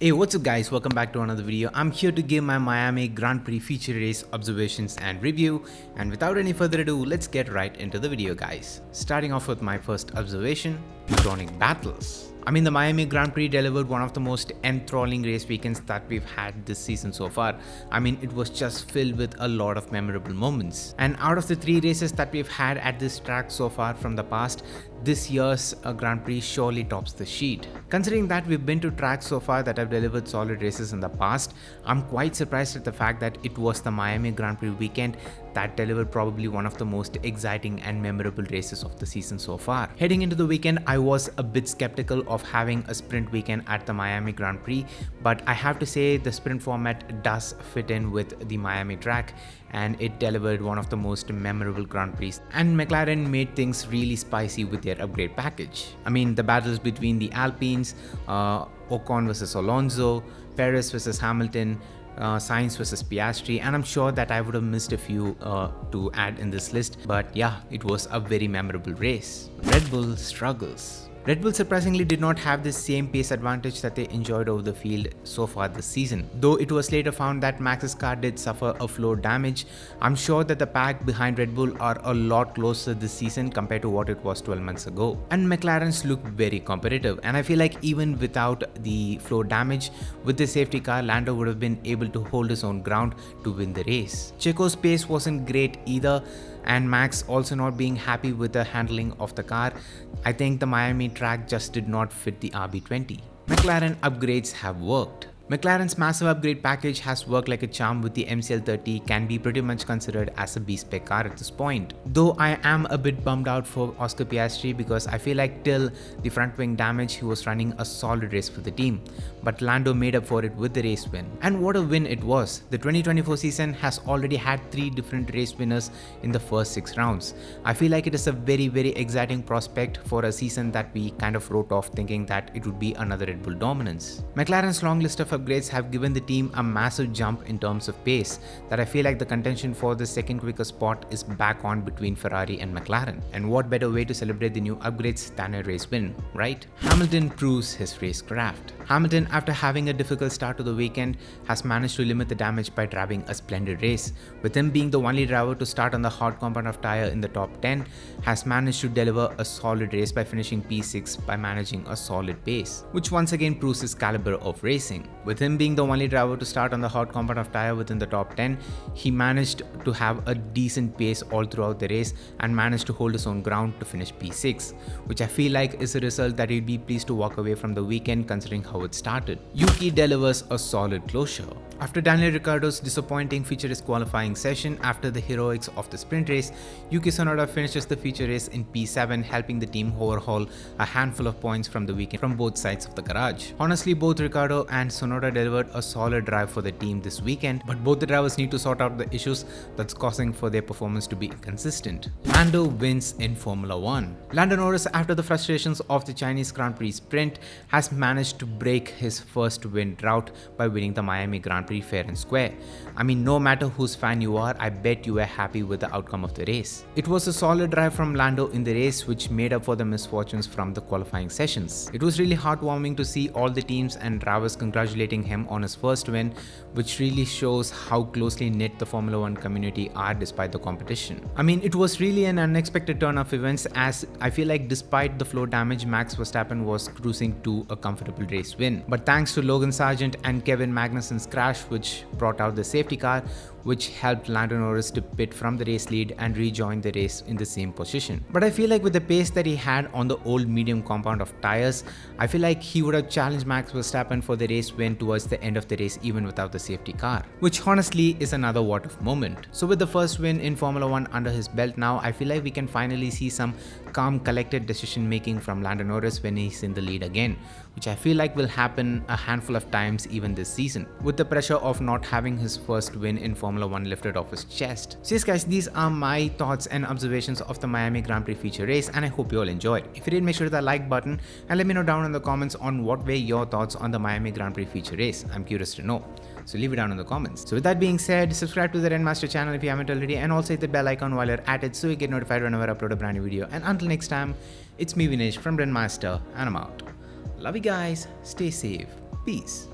Hey, what's up guys, welcome back to another video. I'm here to give my Miami Grand Prix feature race observations and review, and without any further ado, let's get right into the video guys. Starting off with my first observation, iconic battles. The Miami Grand Prix delivered one of the most enthralling race weekends that we've had this season so far. It was just filled with a lot of memorable moments. And out of the 3 races that we've had at this track so far from the past, this year's Grand Prix surely tops the sheet. Considering that we've been to tracks so far that have delivered solid races in the past, I'm quite surprised at the fact that it was the Miami Grand Prix weekend that delivered probably one of the most exciting and memorable races of the season so far. Heading into the weekend, I was a bit skeptical of having a sprint weekend at the Miami Grand Prix, but I have to say the sprint format does fit in with the Miami track, and it delivered one of the most memorable Grand Prix, and McLaren made things really spicy with their upgrade package. The battles between the Alpines, Ocon versus Alonso, Perez versus Hamilton, Sainz versus Piastri, and I'm sure that I would have missed a few to add in this list, but yeah, it was a very memorable race. Red Bull struggles. Red Bull surprisingly did not have the same pace advantage that they enjoyed over the field so far this season. Though it was later found that Max's car did suffer a floor damage, I'm sure that the pack behind Red Bull are a lot closer this season compared to what it was 12 months ago. And McLaren's look very competitive, and I feel like even without the floor damage, with the safety car, Lando would have been able to hold his own ground to win the race. Checo's pace wasn't great either, and Max also not being happy with the handling of the car. I think the Miami track just did not fit the RB20. McLaren upgrades have worked. McLaren's massive upgrade package has worked like a charm, with the MCL30 can be pretty much considered as a B-spec car at this point. Though I am a bit bummed out for Oscar Piastri, because I feel like till the front wing damage he was running a solid race for the team, but Lando made up for it with the race win. And what a win it was. The 2024 season has already had 3 different race winners in the first 6 rounds. I feel like it is a very exciting prospect for a season that we kind of wrote off thinking that it would be another Red Bull dominance. McLaren's long list of upgrades have given the team a massive jump in terms of pace, that I feel like the contention for the second quickest spot is back on between Ferrari and McLaren. And what better way to celebrate the new upgrades than a race win, right? Hamilton proves his racecraft. Hamilton, after having a difficult start to the weekend, has managed to limit the damage by driving a splendid race. With him being the only driver to start on the hard compound of tyre in the top 10, has managed to deliver a solid race by finishing P6 by managing a solid pace, which once again proves his caliber of racing. With him being the only driver to start on the hard compound of tyre within the top 10, he managed to have a decent pace all throughout the race and managed to hold his own ground to finish P6, which I feel like is a result that he'd be pleased to walk away from the weekend considering how it started. Yuki delivers a solid closure. After Daniel Ricciardo's disappointing feature race qualifying session after the heroics of the sprint race, Yuki Sona finishes the feature race in P7, helping the team overhaul a handful of points from the weekend from both sides of the garage. Honestly, both Ricciardo and Sonoda delivered a solid drive for the team this weekend, but both the drivers need to sort out the issues that's causing for their performance to be inconsistent. Lando wins in Formula 1. Lando Norris, after the frustrations of the Chinese Grand Prix sprint, has managed to break his first win drought by winning the Miami Grand Prix fair and square. No matter whose fan you are, I bet you were happy with the outcome of the race. It was a solid drive from Lando in the race, which made up for the misfortunes from the qualifying sessions. It was really heartwarming to see all the teams and drivers congratulating him on his first win, which really shows how closely knit the Formula 1 community are despite the competition. It was really an unexpected turn of events, as I feel like despite the floor damage, Max Verstappen was cruising to a comfortable race win. But thanks to Logan Sargent and Kevin Magnussen's crash, which brought out the safety car, which helped Lando Norris to pit from the race lead and rejoin the race in the same position. But I feel like with the pace that he had on the old medium compound of tyres, I feel like he would have challenged Max Verstappen for the race win towards the end of the race even without the safety car, which honestly is another what if moment. So with the first win in Formula 1 under his belt now, I feel like we can finally see some calm, collected decision making from Lando Norris when he's in the lead again, which I feel like will happen a handful of times even this season, with the pressure of not having his first win in Formula 1 lifted off his chest. So yes guys, these are my thoughts and observations of the Miami Grand Prix feature race, and I hope you all enjoyed. If you did, make sure to hit that like button and let me know down in the comments on what were your thoughts on the Miami Grand Prix feature race. I'm curious to know. So leave it down in the comments. So with that being said, subscribe to the Renmaster channel if you haven't already, and also hit the bell icon while you're at it so you get notified whenever I upload a brand new video. And until next time, it's me Vinesh from Renmaster, and I'm out. Love you guys, stay safe, peace.